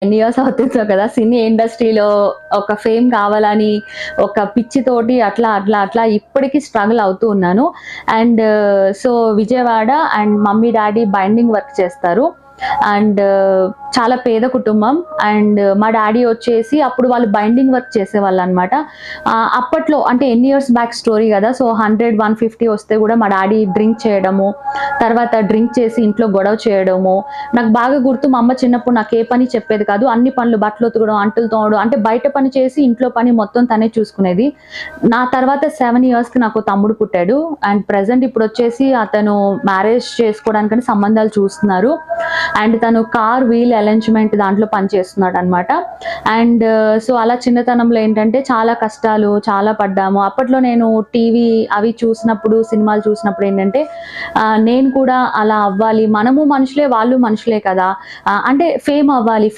ఎన్ని ఇయర్స్ అవుతుందో కదా! సినీ ఇండస్ట్రీలో ఒక ఫేమ్ కావాలని, ఒక పిచ్చితోటి అట్లా ఇప్పటికి స్ట్రగుల్ అవుతూ ఉన్నాను. And so, Vijayawada and mummy, daddy binding work చేస్తారు. అండ్ చాలా పేద కుటుంబం. అండ్ మా డ్యాడీ వచ్చేసి అప్పుడు వాళ్ళు బైండింగ్ వర్క్ చేసేవాళ్ళనమాట. అప్పట్లో అంటే ఎన్ని ఇయర్స్ బ్యాక్ స్టోరీ గదా! సో, 100, 150 వస్తే గూడా మా డ్యాడీ డ్రింక్ చేయడము, తర్వాత డ్రింక్ చేసి ఇంట్లో గొడవ చేయడము. నాకు బాగా గుర్తు మా అమ్మ చిన్నప్పుడు నాకు ఏ పని చెప్పేది కాదు. అన్ని పనులు బట్టలు ఉతకడం, అంట్లు తోమడం అంటే బయట పని చేసి ఇంట్లో పని మొత్తం తనే చూసుకునేది. నా తర్వాత 7 ఇయర్స్‌కి నాకు తమ్ముడు పుట్టాడు. అండ్ ప్రెజెంట్ ఇప్పుడొచ్చేసి అతను మ్యారేజ్ చేసుకోవడానికని సంబంధాలు చూస్తున్నారు. అండ్ తను కార్ వీల్ అలైన్‌మెంట్ దాంట్లో పని చేస్తున్నాడనమాట. అండ్ సో, అలా చిన్నతనంలో ఏంటంటే చాలా కష్టాలు చాలా పడ్డాము. అప్పట్లో నేను టీవీ అవి చూసినప్పుడు, సినిమాలు చూసినప్పుడు ఏంటంటే నేను కూడా అలా అవ్వాలి. మనము మనుషులే, వాళ్ళు మనుషులే కదా! అంటే ఫేమ్ అవ్వాలి.